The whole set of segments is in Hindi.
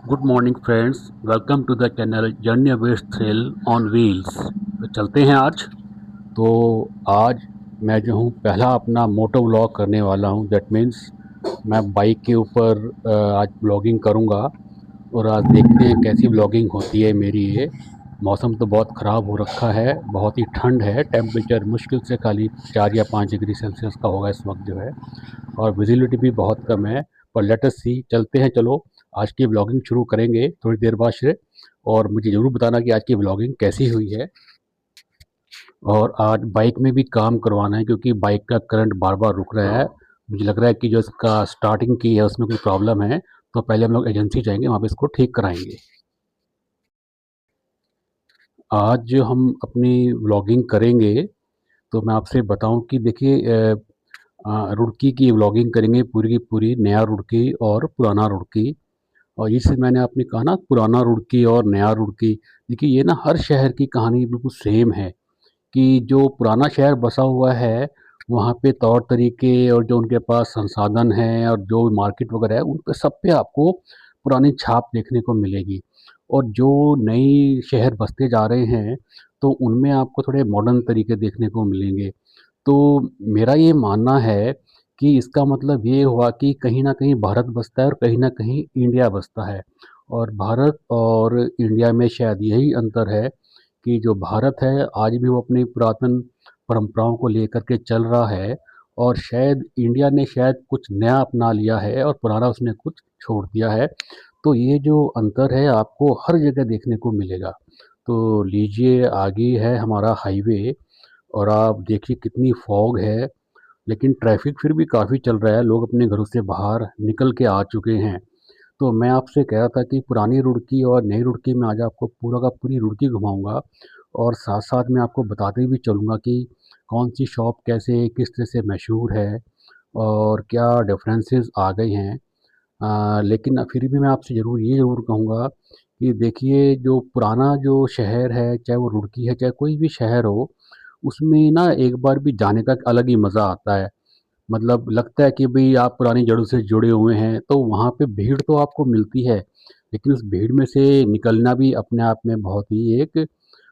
Good morning friends, welcome to the channel journey with thrill on wheels. तो चलते हैं आज। तो आज मैं जो हूँ पहला अपना मोटो व्लॉग करने वाला हूँ। दैट मीन्स मैं बाइक के ऊपर आज ब्लॉगिंग करूँगा। और आज देखते हैं कैसी ब्लॉगिंग होती है मेरी ये। मौसम तो बहुत ख़राब हो रखा है, बहुत ही ठंड है। टेम्परेचर मुश्किल से खाली 4 या 5 डिग्री सेल्सियस का होगा इस वक्त जो है। और विजिबिलिटी भी बहुत कम है। पर लेट अस सी, चलते हैं। चलो आज की ब्लॉगिंग शुरू करेंगे थोड़ी देर बाद से। और मुझे ज़रूर बताना कि आज की ब्लॉगिंग कैसी हुई है। और आज बाइक में भी काम करवाना है क्योंकि बाइक का करंट बार बार रुक रहा है। मुझे लग रहा है कि जो इसका स्टार्टिंग की है उसमें कोई प्रॉब्लम है। तो पहले हम लोग एजेंसी जाएंगे, वहाँ पे इसको ठीक कराएंगे। आज जो हम अपनी व्लॉगिंग करेंगे तो मैं आपसे बताऊं कि देखिए, रुड़की की व्लॉगिंग करेंगे पूरी की पूरी, नया रुड़की और पुराना रुड़की। और जैसे मैंने आपने कहा ना, पुराना रुड़की और नया रुड़की। देखिए ये ना हर शहर की कहानी बिल्कुल सेम है। कि जो पुराना शहर बसा हुआ है वहाँ पे तौर तरीके और जो उनके पास संसाधन हैं और जो मार्केट वगैरह है, उन पे सब पे आपको पुरानी छाप देखने को मिलेगी। और जो नई शहर बसते जा रहे हैं तो उनमें आपको थोड़े मॉडर्न तरीके देखने को मिलेंगे। तो मेरा ये मानना है कि इसका मतलब ये हुआ कि कहीं न कहीं भारत बसता है और कहीं न कहीं इंडिया बसता है। और भारत और इंडिया में शायद यही अंतर है कि जो भारत है आज भी वो अपनी पुरातन परंपराओं को लेकर के चल रहा है। और शायद इंडिया ने शायद कुछ नया अपना लिया है और पुराना उसने कुछ छोड़ दिया है। तो ये जो अंतर है आपको हर जगह देखने को मिलेगा। तो लीजिए, आगे है हमारा हाईवे और आप देखिए कितनी फॉग है। लेकिन ट्रैफिक फिर भी काफ़ी चल रहा है, लोग अपने घरों से बाहर निकल के आ चुके हैं। तो मैं आपसे कह रहा था कि पुरानी रुड़की और नई रुड़की में आज आपको पूरा का पूरी रुड़की घुमाऊंगा। और साथ साथ मैं आपको बताते भी चलूँगा कि कौन सी शॉप कैसे किस तरह से मशहूर है और क्या डिफरेंसेस आ गए हैं। लेकिन फिर भी मैं आपसे ज़रूर कहूँगा कि देखिए, जो पुराना जो शहर है, चाहे वो रुड़की है, चाहे कोई भी शहर हो, उसमें ना एक बार भी जाने का एक अलग ही मज़ा आता है। मतलब लगता है कि भई आप पुरानी जड़ों से जुड़े हुए हैं। तो वहाँ पे भीड़ तो आपको मिलती है, लेकिन उस भीड़ में से निकलना भी अपने आप में बहुत ही एक,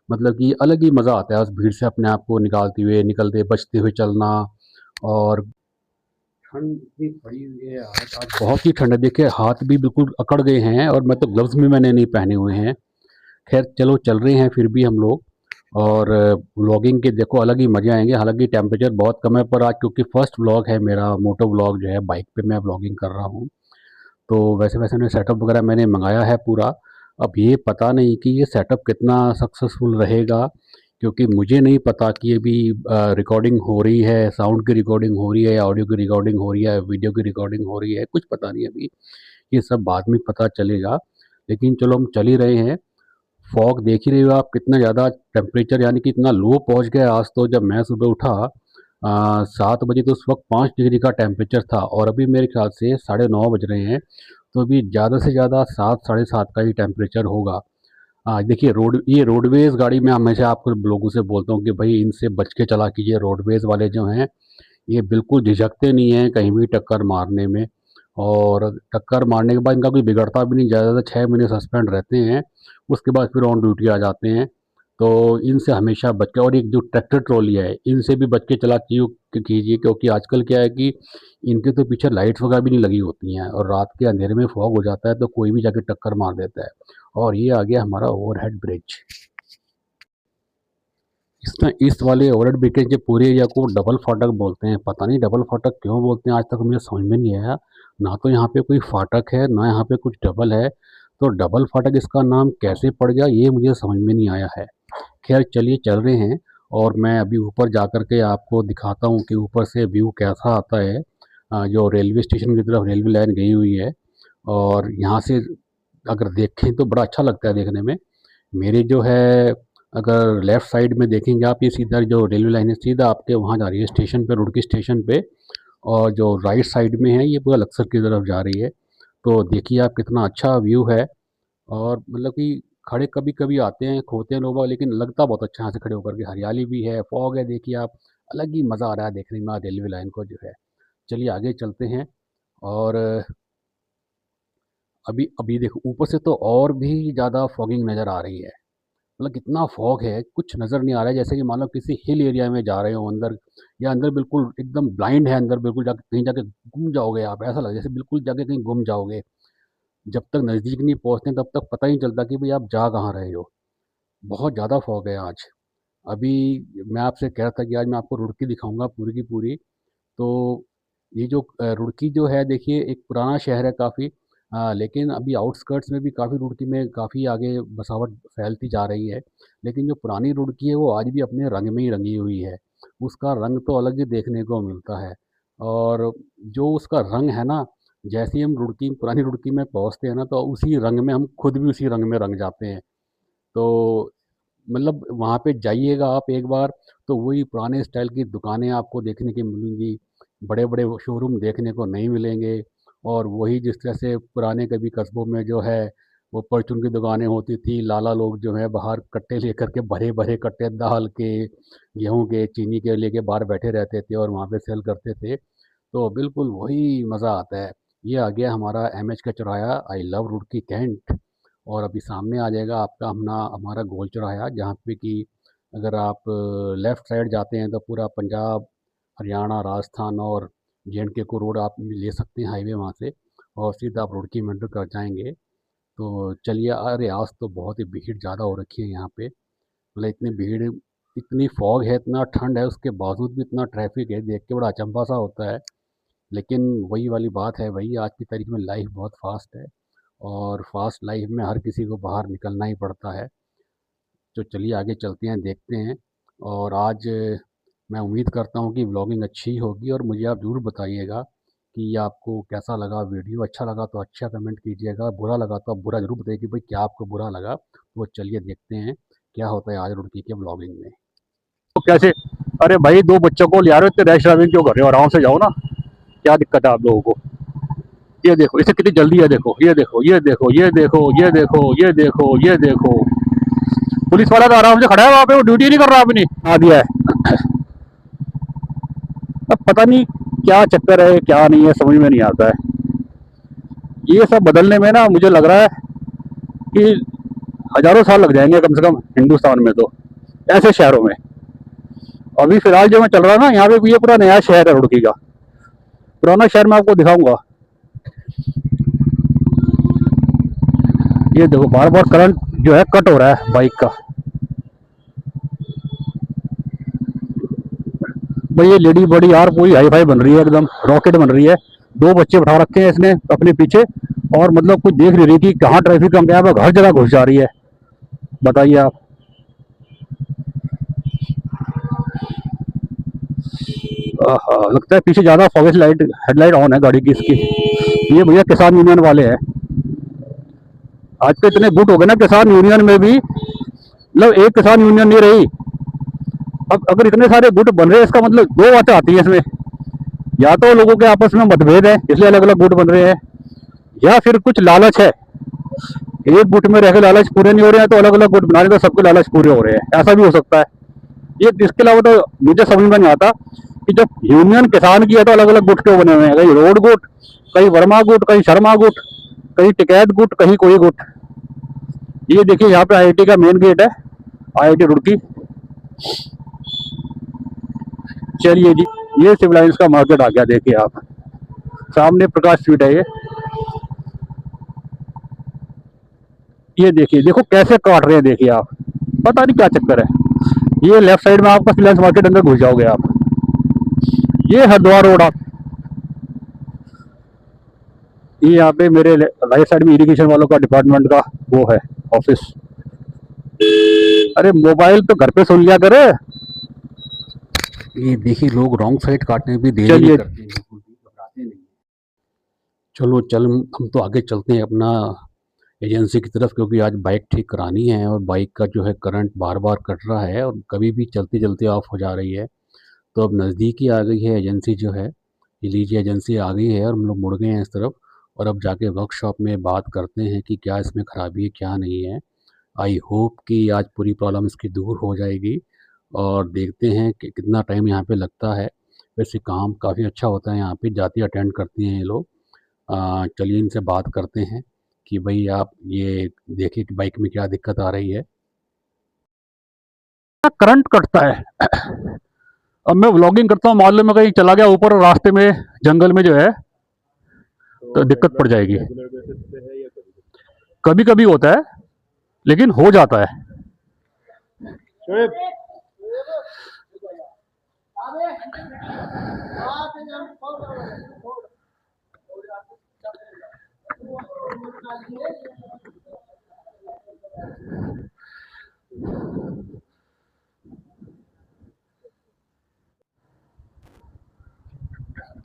मतलब कि अलग ही मज़ा आता है उस भीड़ से अपने आप को निकालते हुए, निकलते, बचते हुए चलना। और ठंड इतनी पड़ी हुई है आज, बहुत ही ठंड है। देखिए हाथ भी बिल्कुल अकड़ गए हैं और मैं तो ग्लव्स भी मैंने नहीं पहने हुए हैं। खैर चलो, चल रहे हैं फिर भी हम लोग। और व्लॉगिंग के देखो अलग ही मज़े आएंगे। हालांकि टेम्परेचर बहुत कम है, पर आज क्योंकि फर्स्ट व्लॉग है मेरा, मोटो व्लॉग जो है, बाइक पे मैं व्लॉगिंग कर रहा हूँ। तो वैसे वैसे मैंने सेटअप वगैरह मैंने मंगाया है पूरा। अब ये पता नहीं कि ये सेटअप कितना सक्सेसफुल रहेगा, क्योंकि मुझे नहीं पता कि अभी रिकॉर्डिंग हो रही है, साउंड की रिकॉर्डिंग हो रही है या ऑडियो की रिकॉर्डिंग हो रही है, वीडियो की रिकॉर्डिंग हो रही है, कुछ पता नहीं अभी। ये सब बाद में पता चलेगा। लेकिन चलो, हम चल ही रहे हैं। फॉग देख ही रहे हो आप कितना ज़्यादा टेम्परेचर, यानी कि इतना लो पहुंच गया आज। तो जब मैं सुबह उठा 7 बजे, तो उस वक्त 5 डिग्री का टेम्परेचर था और अभी मेरे ख्याल से 9:30 बज रहे हैं। तो अभी ज़्यादा से ज़्यादा 7 साढ़े 7 का ही टेम्परेचर होगा। देखिए, ये रोडवेज़ गाड़ी में हमेशा आपको लोगों से बोलता हूँ कि भाई इनसे बच के चला कीजिए। रोडवेज़ वाले जो हैं, ये बिल्कुल झिझकते नहीं हैं कहीं भी टक्कर मारने में। और टक्कर मारने के बाद इनका कोई बिगड़ता भी नहीं, ज़्यादा से 6 महीने सस्पेंड रहते हैं। उसके बाद फिर ऑन ड्यूटी आ जाते हैं। तो इनसे हमेशा बच के, और एक जो ट्रैक्टर ट्रॉली है, इनसे भी बच के चला कीजिए, क्योंकि आजकल क्या है कि इनके तो पीछे लाइट्स वगैरह भी नहीं लगी होती हैं और रात के अंधेरे में फॉग हो जाता है तो कोई भी जाके टक्कर मार देता है। और ये आ गया हमारा ओवरहेड ब्रिज। इसमें इस वाले ओवरहेड ब्रिज के जो पूरे एरिया को डबल फाटक बोलते हैं। पता नहीं डबल फाटक क्यों बोलते हैं, आज तक मुझे समझ में नहीं आया। ना तो यहाँ पे कोई फाटक है, ना यहाँ पे कुछ डबल है। तो डबल फाटक इसका नाम कैसे पड़ गया, ये मुझे समझ में नहीं आया है। खैर चलिए, चल रहे हैं। और मैं अभी ऊपर जा कर के आपको दिखाता हूँ कि ऊपर से व्यू कैसा आता है। जो रेलवे स्टेशन की तरफ रेलवे लाइन गई हुई है। और यहाँ से अगर देखें तो बड़ा अच्छा लगता है देखने में। मेरी जो है, अगर लेफ़्ट साइड में देखेंगे आप, ये सीधा जो रेलवे लाइन है सीधा आपके वहाँ जा रही है स्टेशन पे, रुड़की स्टेशन पे। और जो राइट साइड में है ये पूरा लक्सर की तरफ जा रही है। तो देखिए आप कितना अच्छा व्यू है। और मतलब कि खड़े कभी कभी आते हैं, खोते हैं लोग, लेकिन लगता बहुत अच्छा है यहाँ से खड़े होकर के। हरियाली भी है, फॉग है, देखिए आप, अलग ही मज़ा आ रहा है देखने में आज रेलवे लाइन को जो है। चलिए आगे चलते हैं। और अभी अभी देखो ऊपर से तो और भी ज़्यादा फॉगिंग नज़र आ रही है। मतलब कितना फॉग है, कुछ नज़र नहीं आ रहा है, जैसे कि मान लो किसी हिल एरिया में जा रहे हो अंदर, या अंदर बिल्कुल एकदम ब्लाइंड है, अंदर बिल्कुल जाके कहीं जाके गुम जाओगे आप, ऐसा लगे जैसे बिल्कुल जाके कहीं गुम जाओगे। जब तक नज़दीक नहीं पहुँचते तब तक पता ही नहीं चलता कि भाई आप जा कहाँ रहे हो। बहुत ज़्यादा फॉग है आज। अभी मैं आपसे कह रहा था कि आज मैं आपको रुड़की दिखाऊंगा पूरी की पूरी। तो ये जो रुड़की जो है देखिए, एक पुराना शहर है काफ़ी, लेकिन अभी आउटस्कर्ट्स में भी काफ़ी रुड़की में काफ़ी आगे बसावट फैलती जा रही है। लेकिन जो पुरानी रुड़की है वो आज भी अपने रंग में ही रंगी हुई है। उसका रंग तो अलग ही देखने को मिलता है। और जो उसका रंग है ना, जैसे ही हम रुड़की पुरानी रुड़की में पहुंचते हैं ना, तो उसी रंग में हम खुद भी उसी रंग में रंग जाते हैं। तो मतलब वहाँ पे जाइएगा आप एक बार, तो वही पुराने स्टाइल की दुकानें आपको देखने की मिलेंगी, बड़े-बड़े वो शोरूम देखने को नहीं मिलेंगे। और वही जिस तरह से पुराने कभी कस्बों में जो है, वो परचून की दुकानें होती थी, लाला लोग जो है बाहर कट्टे लेकर के भरे-भरे कट्टे दाल के, गेहूँ के, चीनी के लेके बाहर बैठे रहते थे और वहाँ पे सेल करते थे। तो बिल्कुल वही मज़ा आता है। ये आ गया हमारा एमएच का चौराहा, आई लव रुड़की कैंट। और अभी सामने आ जाएगा आपका हमारा गोल चौराहा, जहाँ पे कि अगर आप लेफ़्ट साइड जाते हैं तो पूरा पंजाब, हरियाणा, राजस्थान और जे.एंड.के को रोड आप ले सकते हैं हाईवे वहाँ से, और सीधा आप रुड़की में एंटर कर जाएँगे। तो चलिए, अरे आज तो बहुत ही भीड़ ज़्यादा हो रखी है यहाँ पे। मतलब इतनी भीड़, इतनी फॉग है, इतना ठंड है, उसके बावजूद भी इतना ट्रैफ़िक है, देख के बड़ा अचंभा सा होता है। लेकिन वही वाली बात है भई, आज की तारीख में लाइफ़ बहुत फ़ास्ट है, और फ़ास्ट लाइफ़ में हर किसी को बाहर निकलना ही पड़ता है। तो चलिए आगे चलते हैं, देखते हैं। और आज मैं उम्मीद करता हूँ कि व्लॉगिंग अच्छी होगी, और मुझे आप ज़रूर बताइएगा कि आपको कैसा लगा वीडियो। अच्छा लगा तो अच्छा कमेंट कीजिएगा, बुरा लगा तो आप बुरा ज़रूर बताइए कि भाई क्या आपको बुरा लगा। तो चलिए देखते हैं क्या होता है आज रुड़की के व्लॉगिंग में। तो कैसे? अरे भाई, दो बच्चों को ले आ रहे हो, इतने रैश ड्राइविंग क्यों कर रहे हो? आराम से जाओ ना। क्या दिक्कत है आप लोगों को? ये देखो, इसे कितनी जल्दी है, देखो, ये देखो, ये देखो, ये देखो, ये देखो, ये देखो, ये देखो। पुलिस वाला तो आराम से खड़ा है वहां पे, वो ड्यूटी नहीं कर रहा अपनी, आ दिया है। अब पता नहीं क्या चक्कर है, क्या नहीं है, समझ में नहीं आता है। ये सब बदलने में ना मुझे लग रहा है कि हजारों साल लग जाएंगे कम से कम हिंदुस्तान में, तो ऐसे शहरों में। अभी फिलहाल जो मैं चल रहा ना, यहाँ पे भी ये पूरा नया शहर है रुड़की का। पुराना शहर मैं आपको दिखाऊंगा। ये देखो, बार बार करंट जो है कट हो रहा है बाइक का। भाई ये लेडी बड़ी यार पूरी हाई फाई बन रही है, एकदम रॉकेट बन रही है। दो बच्चे बैठा रखे हैं इसने अपने पीछे, और मतलब कुछ देख नहीं रही कि कहाँ ट्रैफिक कम गया है, हर जगह घुस जा रही है। बताइए आप। लगता है पीछे ज्यादा फॉगेस लाइट हेडलाइट ऑन है गाड़ी की इसकी। ये भैया किसान यूनियन वाले हैं। आज तो इतने गुट हो गए ना किसान यूनियन में भी, मतलब एक किसान यूनियन नहीं रही। अब अगर इतने सारे गुट बन रहे हैं, इसका मतलब दो बातें आती है इसमें। या तो लोगों के आपस में मतभेद है इसलिए अलग अलग गुट बन रहे हैं, या फिर कुछ लालच है। एक गुट में रह के लालच पूरे नहीं हो रहे हैं, तो अलग अलग गुट बना रहे, तो सबके लालच पूरे हो रहे हैं, ऐसा भी हो सकता है। ये इसके अलावा तो मुझे समझ में नहीं आता कि जब यूनियन किसान की है तो अलग अलग गुट क्यों बने हुए हैं? कहीं रोड गुट, कहीं वर्मा गुट, कहीं शर्मा गुट, कहीं टिकैत गुट, कहीं कोई गुट। ये देखिए, यहाँ पे आईआईटी का मेन गेट है, आईआईटी रुड़की। चलिए जी, ये सिविलाइंस का मार्केट आ गया, देखिए आप सामने प्रकाश स्वीट है ये देखिए, देखो कैसे काट रहे हैं, देखिए आप। पता नहीं क्या चक्कर है। ये लेफ्ट साइड में आपका सिविलाइंस मार्केट, अंदर घुस जाओगे आप। ये हरिद्वार रोड आप। ये यहाँ पे मेरे राइट साइड में इरिगेशन वालों का डिपार्टमेंट का वो है ऑफिस। अरे मोबाइल तो घर पे सुन लिया करे। ये देखिए, लोग रॉन्ग साइड काटने में भी देरी नहीं चलिए। करते हैं, बिल्कुल भी घबराते नहीं हैं। चलो चल, हम तो आगे चलते हैं अपना एजेंसी की तरफ, क्योंकि आज बाइक ठीक करानी है, और बाइक का जो है करंट बार बार कट रहा है और कभी भी चलते चलते ऑफ हो जा रही है। तो अब नज़दीक ही आ गई है एजेंसी जो है, ये लीजिए एजेंसी आ गई है, और हम लोग मुड़ गए हैं इस तरफ। और अब जाके वर्कशॉप में बात करते हैं कि क्या इसमें ख़राबी है क्या नहीं है। आई होप कि आज पूरी प्रॉब्लम इसकी दूर हो जाएगी। और देखते हैं कि कितना टाइम यहाँ पे लगता है। वैसे काम काफ़ी अच्छा होता है यहाँ पे, जाती अटेंड करती हैं ये लोग। चलिए इनसे बात करते हैं कि भाई आप ये देखिए कि बाइक में क्या दिक्कत आ रही है। करंट कटता है। अब मैं व्लॉगिंग करता हूँ, मान लो मैं कहीं चला गया ऊपर रास्ते में, जंगल में जो है, तो दिक्कत पड़ जाएगी। कभी कभी होता है, लेकिन हो जाता है।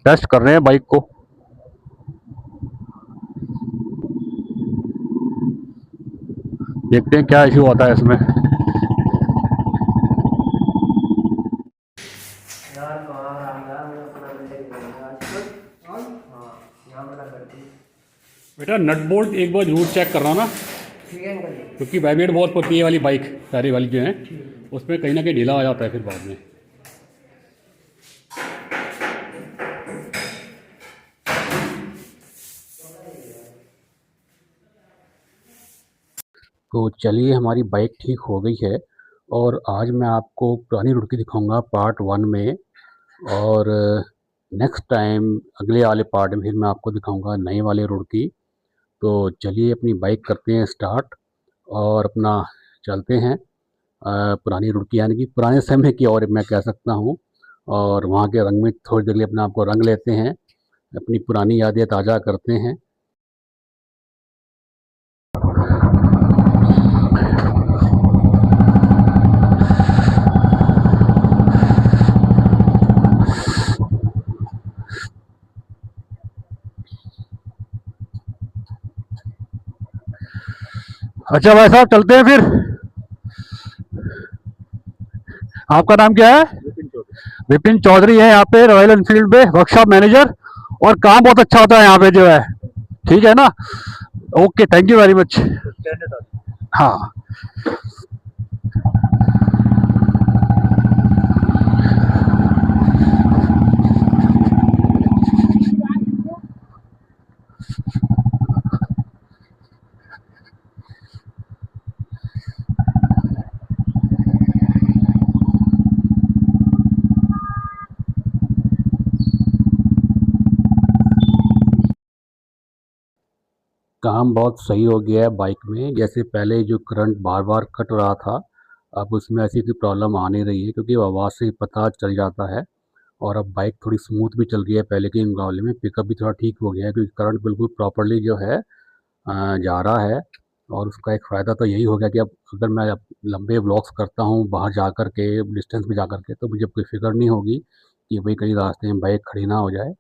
टेस्ट कर रहे हैं बाइक को। देखते हैं क्या इश्यू आता है इसमें। बेटा नट बोल्ट एक बार जरूर चेक करना ना, क्योंकि वाइब्रेट बहुत होती है वाली बाइक, सारी वाली जो है, उसमें कहीं ना कहीं ढीला आ जाता है फिर बाद में। तो चलिए, हमारी बाइक ठीक हो गई है और आज मैं आपको पुरानी रुड़की दिखाऊंगा पार्ट 1 में, और नेक्स्ट टाइम अगले वाले पार्ट में फिर मैं आपको दिखाऊंगा नए वाले रुड़की। तो चलिए अपनी बाइक करते हैं स्टार्ट और अपना चलते हैं पुरानी रुड़की, यानी कि पुराने समय की, और मैं कह सकता हूँ, और वहाँ के रंग में थोड़ी देर लिए अपने आप को रंग लेते हैं, अपनी पुरानी यादें ताज़ा करते हैं। अच्छा भाई साहब, चलते हैं फिर। आपका नाम क्या है? विपिन चौधरी है यहाँ पे रॉयल एनफील्ड में वर्कशॉप मैनेजर, और काम बहुत अच्छा होता है यहाँ पे जो है। ठीक है ना? Okay, thank you very much. हाँ। काम बहुत सही हो गया है बाइक में। जैसे पहले जो करंट बार बार कट रहा था, अब उसमें ऐसी कोई प्रॉब्लम आ नहीं रही है, क्योंकि आवाज़ से ही पता चल जाता है। और अब बाइक थोड़ी स्मूथ भी चल रही है पहले के मुकाबले में। पिकअप भी थोड़ा ठीक हो गया है, क्योंकि करंट बिल्कुल प्रॉपरली जो है जा रहा है। और उसका एक फ़ायदा तो यही हो गया कि अब अगर मैं अब लंबे व्लॉग्स करता हूँ बाहर जा कर के, डिस्टेंस में जा कर के, तो मुझे कोई फ़िक्र नहीं होगी कि भाई कहीं रास्ते में बाइक खड़ी ना हो जाए।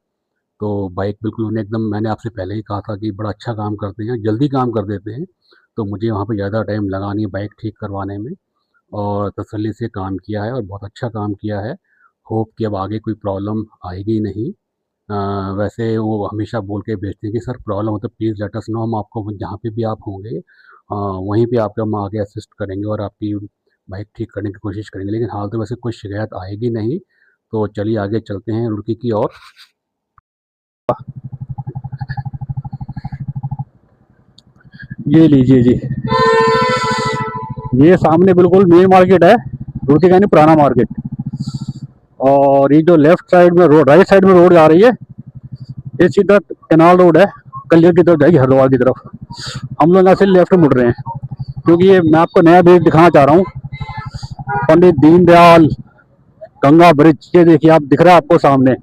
तो बाइक बिल्कुल उन्हें एकदम, मैंने आपसे पहले ही कहा था कि बड़ा अच्छा काम करते हैं, जल्दी काम कर देते हैं। तो मुझे वहाँ पे ज़्यादा टाइम लगा नहीं बाइक ठीक करवाने में, और तसल्ली से काम किया है और बहुत अच्छा काम किया है। होप कि अब आगे कोई प्रॉब्लम आएगी नहीं। वैसे वो हमेशा बोल के भेजते हैं कि सर प्रॉब्लम हो तो प्लीज़ लेट अस नो, हम आपको जहाँ पे भी आप होंगे वहीं पे आपको हम आके असिस्ट करेंगे और आपकी बाइक ठीक करने की कोशिश करेंगे। लेकिन हाल तो वैसे कोई शिकायत आएगी नहीं। तो चलिए आगे चलते हैं रुड़की की ओर। ये लीजिए जी, ये सामने बिल्कुल मेन मार्केट है, रुड़की का नहीं, पुराना मार्केट। और ये जो लेफ्ट साइड में रोड, राइट साइड में रोड जा रही है, ये सीधा कैनाल रोड है, कलियर की तरफ जाएगी, हरिद्वार की तरफ। हम लोग यहाँ से लेफ्ट मुड़ रहे हैं, क्योंकि ये मैं आपको नया ब्रिज दिखाना चाह रहा हूँ, पंडित दीनदयाल गंगा ब्रिज। ये देखिए, आप दिख रहा है आपको सामने।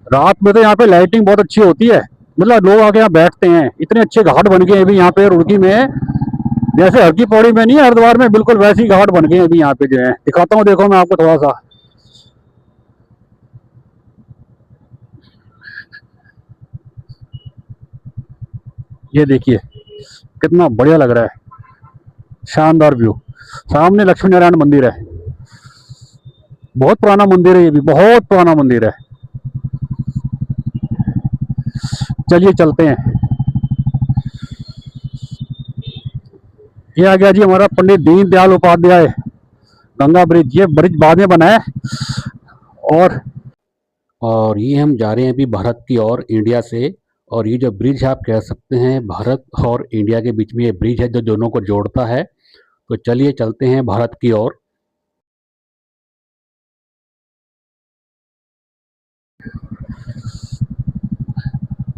रात में तो यहाँ पे लाइटिंग बहुत अच्छी होती है, मतलब लोग आके यहाँ बैठते हैं। इतने अच्छे घाट बन गए हैं अभी यहाँ पे रुड़की में, जैसे हर की पौड़ी में नहीं है हरिद्वार में, बिल्कुल वैसी घाट बन गए हैं अभी यहाँ पे जो है। दिखाता हूँ, देखो मैं आपको थोड़ा सा। ये देखिए कितना बढ़िया लग रहा है, शानदार व्यू। सामने लक्ष्मी नारायण मंदिर है, बहुत पुराना मंदिर है, ये भी बहुत पुराना मंदिर है। चलिए चलते हैं। ये आ गया जी हमारा पंडित दीनदयाल उपाध्याय गंगा ब्रिज। ये ब्रिज बाद में बना है। और और ये हम जा रहे हैं अभी भारत की ओर, इंडिया से। और ये जो ब्रिज है आप कह सकते हैं भारत और इंडिया के बीच में ये ब्रिज है जो दोनों को जोड़ता है। तो चलिए चलते हैं भारत की ओर।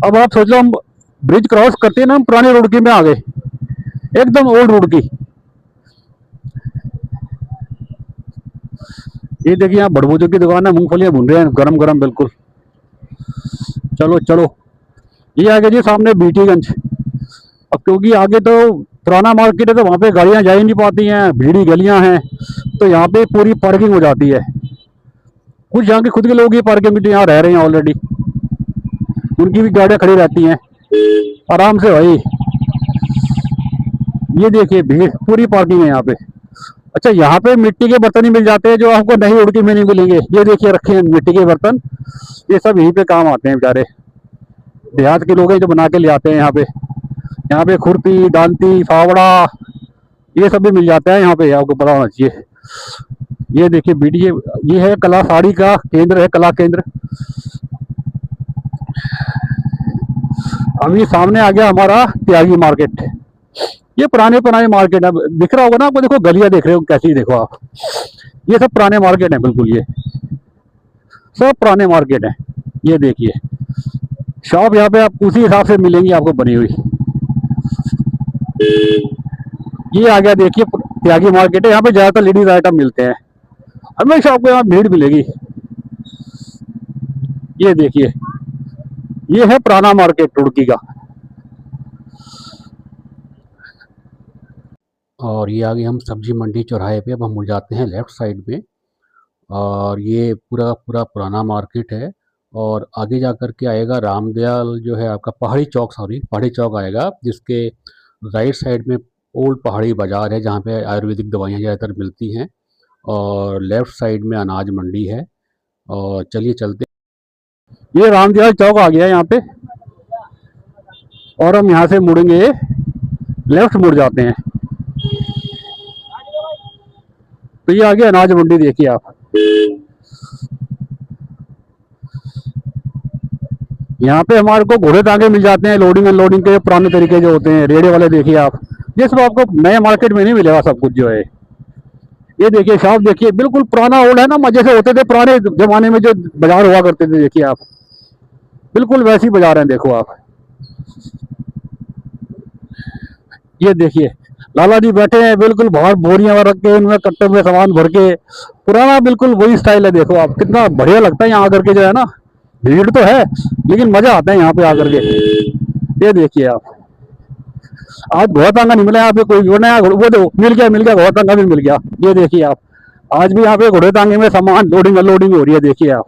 अब आप सोच लो, हम ब्रिज क्रॉस करते हैं ना, हम पुरानी रुड़की में आ गए, एकदम ओल्ड रुड़की। ये देखिए यहाँ बड़बूजों की दुकान है, मूंगफलियां भून रहे हैं गरम गरम बिल्कुल। चलो चलो, ये आ गया जी सामने बीटीगंज। अब क्योंकि आगे तो पुराना मार्केट है, तो वहाँ पे गाड़ियाँ जा ही नहीं पाती हैं, भीड़ी गलियाँ हैं, तो यहाँ पे पूरी पार्किंग हो जाती है। कुछ यहाँ के खुद के लोग ही पार्किंग में यहाँ रह रहे हैं ऑलरेडी, उनकी भी गाड़ियाँ खड़ी रहती हैं आराम से भाई। ये देखिए भीड़, पूरी पार्किंग है यहाँ पे। अच्छा, यहाँ पे मिट्टी के बर्तन ही मिल जाते हैं जो आपको नई उड़की में नहीं मिलेंगे। ये देखिए रखे हैं मिट्टी के बर्तन, ये सब यहीं पे काम आते हैं बेचारे, देहात के लोग हैं जो बना के ले आते हैं यहाँ पे। यहाँ पे खुरपी, दांती, फावड़ा, ये सब भी मिल जाता है यहाँ पे, आपको पता होना चाहिए। ये देखिए बीडी, ये है कला साड़ी का केंद्र, है कला केंद्र। अभी सामने आ गया हमारा त्यागी मार्केट। ये पुराने पुराने मार्केट है, दिख रहा होगा ना आपको, देखो गलियां देख रहे हो कैसी, देखो आप, ये सब पुराने मार्केट है बिल्कुल, ये सब पुराने मार्केट है। ये देखिए शॉप यहाँ पे आप उसी हिसाब से मिलेंगी आपको बनी हुई। ये आ गया देखिए त्यागी मार्केट है, यहाँ पे ज्यादातर लेडीज आइटम मिलते हैं, हमेशा आपको यहाँ भीड़ मिलेगी। ये देखिए ये है पुराना मार्केट रुड़की का। और ये आगे हम सब्जी मंडी चौराहे पे, अब हम मुड़ जाते हैं लेफ्ट साइड में। और ये पूरा पूरा पुराना मार्केट है। और आगे जा कर के आएगा रामदयाल, जो है आपका पहाड़ी चौक, सॉरी पहाड़ी चौक आएगा, जिसके राइट साइड में ओल्ड पहाड़ी बाज़ार है जहाँ पे आयुर्वेदिक दवाइयाँ ज़्यादातर मिलती हैं। और लेफ्ट साइड में अनाज मंडी है। और चलिए चलते। ये रामदयाल चौक आ गया यहाँ पे, और हम यहाँ से मुड़ेंगे, लेफ्ट मुड़ जाते हैं तो ये आ गया अनाज मंडी। देखिए आप, यहाँ पे हमारे को घोड़े टांगे मिल जाते हैं, लोडिंग अनलोडिंग के पुराने तरीके जो होते हैं, रेड़े वाले। देखिए आप, ये सब आपको नए मार्केट में नहीं मिलेगा सब कुछ जो है। ये देखिए शॉप, देखिए बिल्कुल पुराना ओल्ड है ना, जैसे होते थे पुराने जमाने में जो बाजार हुआ करते थे। देखिए आप, बिल्कुल वैसी बाजार है, देखो आप। ये देखिए लाला जी बैठे हैं बिल्कुल बाहर, बोरियां रख के उनमें कट्टे में सामान भर के, पुराना बिल्कुल वही स्टाइल है। देखो आप, कितना बढ़िया लगता है यहाँ आकर के जो है ना। भीड़ तो है लेकिन मजा आता है यहाँ पे आकर के। ये देखिए आप, आज घोड़ा टांगा नहीं मिला यहाँ पे कोई, वो नया वो तो मिल गया घोड़ा टांगा भी मिल गया। ये देखिए आप, आज भी यहाँ पे घोड़े टांगे में सामान लोडिंग अनलोडिंग हो रही है। देखिए आप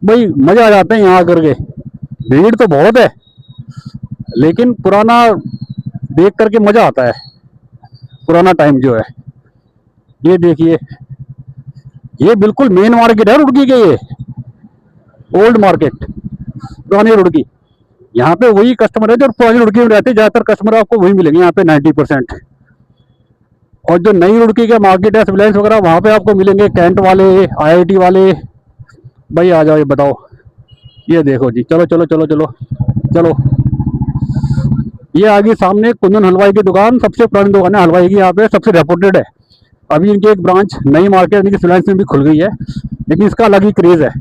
भाई, मजा आ जाता है यहाँ आकर के। भीड़ तो बहुत है लेकिन पुराना देख करके मजा आता है, पुराना टाइम जो है। ये देखिए, ये बिल्कुल मेन मार्केट है रुड़की के, ये ओल्ड मार्केट पुरानी रुड़की। यहाँ पे वही कस्टमर है जो पुरानी रुड़की में रहते हैं, ज्यादातर कस्टमर आपको वही मिलेंगे यहाँ पे 90%। और जो नई रुड़की के मार्केट है सिविलाइंस वगैरह, वहाँ पे आपको मिलेंगे कैंट वाले, IIT वाले। भाई आ जाओ, ये बताओ। ये देखो जी, चलो चलो चलो चलो चलो। ये आगे सामने कुंदन हलवाई की दुकान, सबसे पुरानी दुकान है हलवाई की, यहाँ पे सबसे रेपुटेड है। अभी इनकी एक ब्रांच नई मार्केट इनकी सिविलाइंस में भी खुल गई है, लेकिन इसका अलग ही क्रेज है।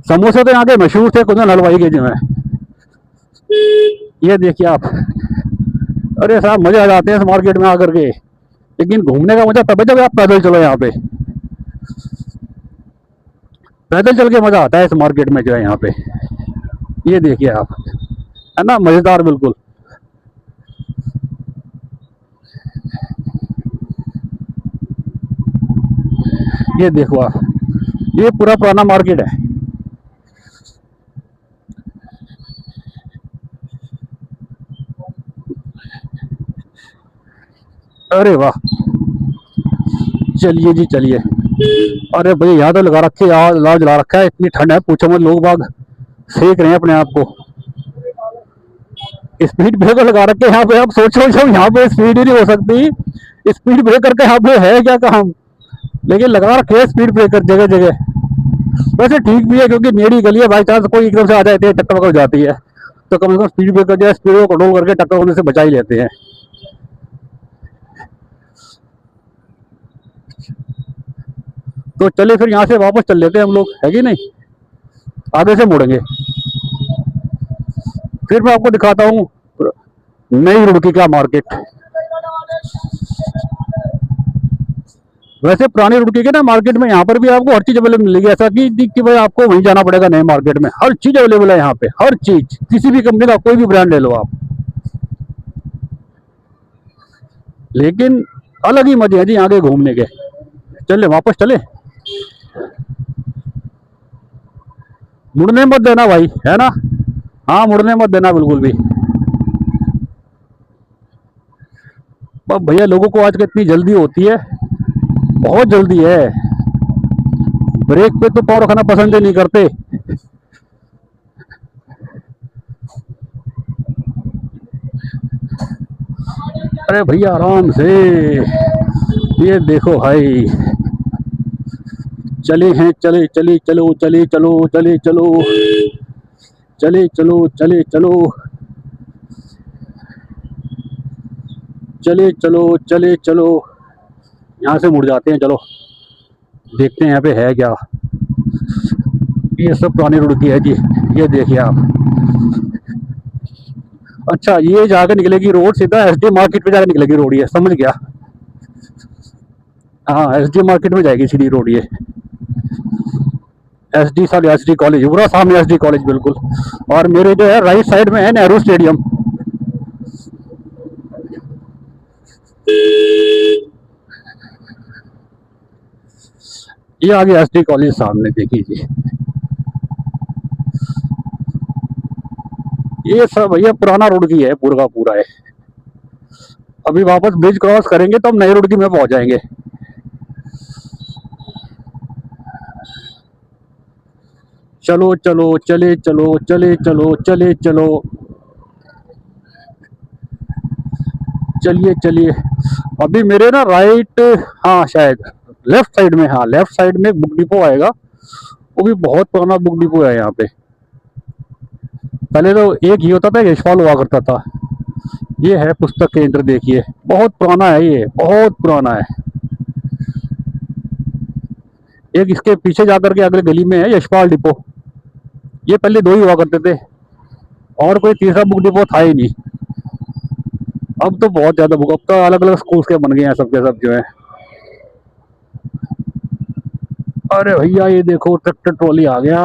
समोसे तो यहाँ के मशहूर थे कुंदन हलवाई के जो है। ये देखिए आप, अरे साहब मजे आ जाते हैं इस मार्केट में आकर के, लेकिन घूमने का मजा तब है जब आप पैदल चलो। यहाँ पे पैदल चल के मजा आता है इस मार्केट में जो है यहाँ पे। ये देखिए आप, है ना, मजेदार बिल्कुल। ये देखो आप, ये पूरा पुराना मार्केट है। अरे वाह, चलिए जी चलिए। अरे भैया यहाँ तो लगा रखे यार, लाल जला रखा है, इतनी ठंड है पूछो मत, लोग बाग सेक रहे हैं अपने आप को। स्पीड ब्रेकर लगा रखे यहाँ पे, आप सोचो जब यहाँ पे स्पीड ही नहीं हो सकती, स्पीड ब्रेकर का यहाँ पे है क्या काम, लेकिन लगा रखे हैं स्पीड ब्रेकर जगह जगह। वैसे ठीक भी है क्योंकि नेड़ी गली है, बाई चांस कोई एकदम से आ जाती है, टक्कर वक्कर हो जाती है, तो कम से कम स्पीड ब्रेकर जो है स्पीड को कंट्रोल करके टक्कर होने से बचा ही लेते हैं। तो चलिए फिर यहाँ से वापस चल लेते हैं हम लोग, है कि नहीं, आगे से मुड़ेंगे। फिर मैं आपको दिखाता हूँ नई रुड़की का मार्केट। वैसे पुरानी रुड़की के ना मार्केट में यहाँ पर भी आपको हर चीज अवेलेबल मिलेगी, ऐसा कि भाई आपको वहीं जाना पड़ेगा नए मार्केट में। हर चीज अवेलेबल है यहाँ पे, हर चीज, किसी भी कंपनी का कोई भी ब्रांड ले लो आप। लेकिन अलग ही मजे हैं जी यहाँ के घूमने के। चले वापस चले, मुड़ने मत देना भाई, है ना। हाँ मुड़ने मत देना बिल्कुल भी। अब भैया लोगों को आज इतनी जल्दी होती है, बहुत जल्दी है, ब्रेक पे तो पाँव रखना पसंद ही नहीं करते। अरे भैया आराम से, ये देखो भाई, चले हैं, चले चले चलो, चले चलो, चले चलो, चले चलो, चले चलो, चले चलो, चले चलो। यहाँ से मुड़ जाते हैं, चलो देखते हैं यहाँ पे है क्या। ये सब पुरानी रुड़की है जी, ये देखिए आप। अच्छा ये जाकर निकलेगी रोड सीधा एसडी मार्केट में जाकर निकलेगी रोड, ये समझ गया। हाँ एसडी मार्केट में जाएगी सीधी रोड ये। एसडी साल एसडी कॉलेज पूरा सामने, एसडी कॉलेज बिल्कुल। और मेरे जो है राइट साइड में है नेहरू स्टेडियम। ये आ गया एसडी कॉलेज सामने, देखिए जी। ये सब भैया पुराना रोड की है, पूरा का पूरा है। अभी वापस ब्रिज क्रॉस करेंगे तो हम नई रोड की में पहुंच जाएंगे। चलो चलो, चले चलो, चले चलो, चले चलो, चलिए चलिए। अभी मेरे ना राइट, हाँ शायद लेफ्ट साइड में, हाँ लेफ्ट साइड में बुक डिपो आएगा। वो भी बहुत पुराना बुक डिपो है यहाँ पे। पहले तो एक ही होता था, यशपाल हुआ करता था। ये है पुस्तक केंद्र, देखिए बहुत पुराना है, ये बहुत पुराना है। एक इसके पीछे जाकर के अगले गली में है यशपाल डिपो। ये पहले दो ही हुआ करते थे, और कोई तीसरा बुक डिपो था ही नहीं। अब तो बहुत ज्यादा बुक, अब तो अलग अलग स्कूल के बन गए हैं सबके सब जो है। अरे भैया ये देखो ट्रैक्टर ट्रॉली आ गया।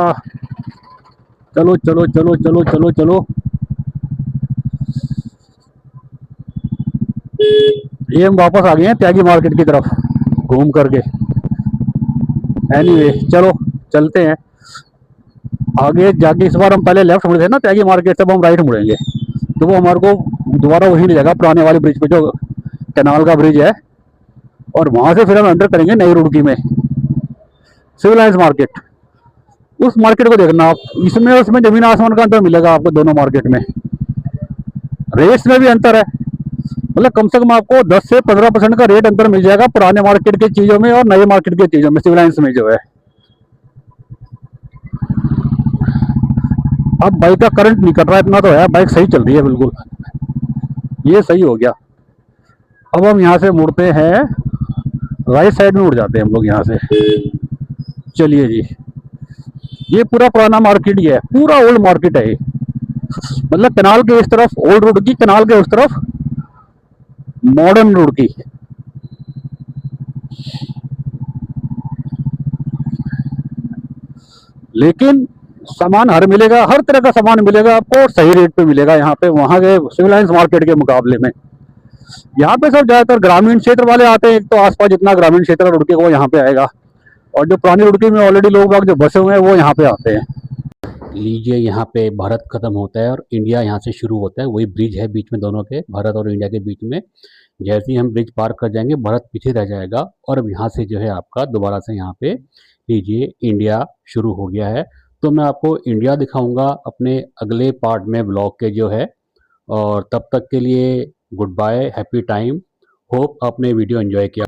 चलो चलो चलो चलो चलो चलो। ये हम वापस आ गए हैं त्यागी मार्केट की तरफ घूम करके। एनीवे चलो चलते हैं आगे जाके। इस बार हम पहले लेफ्ट मुड़े थे ना त्यागी मार्केट से, अब हम राइट मुड़ेंगे, तो वो हमारे को दोबारा वही ले जाएगा पुराने वाले ब्रिज पे, जो कैनाल का ब्रिज है। और वहां से फिर हम एंटर करेंगे नई रुड़की में, सिविल लाइंस मार्केट। उस मार्केट को देखना आप, इसमें उसमें जमीन आसमान का अंतर मिलेगा आपको दोनों मार्केट में। रेट्स में भी अंतर है, मतलब कम से कम आपको 10 से 15% का रेट अंतर मिल जाएगा पुराने मार्केट की चीजों में और नए मार्केट की चीजों में, सिविल लाइंस में जो है। अब बाइक का करंट नहीं कट रहा, इतना तो है, बाइक सही चल रही है बिल्कुल, ये सही हो गया। अब हम यहाँ से मुड़ते हैं, राइट साइड में उड़ जाते हैं हम लोग यहाँ से। चलिए जी, ये पूरा पुराना मार्केट ही है, पूरा ओल्ड मार्केट है ये। मतलब कैनाल के इस तरफ ओल्ड रोड की, कैनाल के उस तरफ मॉडर्न रोड की। लेकिन सामान हर मिलेगा, हर तरह का सामान मिलेगा आपको, और सही रेट पे मिलेगा यहाँ पे, वहां के सिविल लाइंस मार्केट के मुकाबले में। यहाँ पे सब ज्यादातर ग्रामीण क्षेत्र वाले आते हैं, एक तो आसपास जितना ग्रामीण क्षेत्र रुड़की को यहाँ पे आएगा, और जो पुरानी रुड़की में ऑलरेडी लोग बाग जो बसे हुए हैं वो यहाँ पे आते हैं। लीजिए यहाँ पे भारत खत्म होता है और इंडिया यहाँ से शुरू होता है, वही ब्रिज है बीच में दोनों के, भारत और इंडिया के बीच में। जैसे ही हम ब्रिज पार कर जाएंगे भारत पीछे रह जाएगा, और अब यहाँ से जो है आपका दोबारा से यहाँ पे लीजिए इंडिया शुरू हो गया है। तो मैं आपको इंडिया दिखाऊंगा अपने अगले पार्ट में ब्लॉग के जो है। और तब तक के लिए goodbye, happy time, hope आपने वीडियो एंजॉय किया।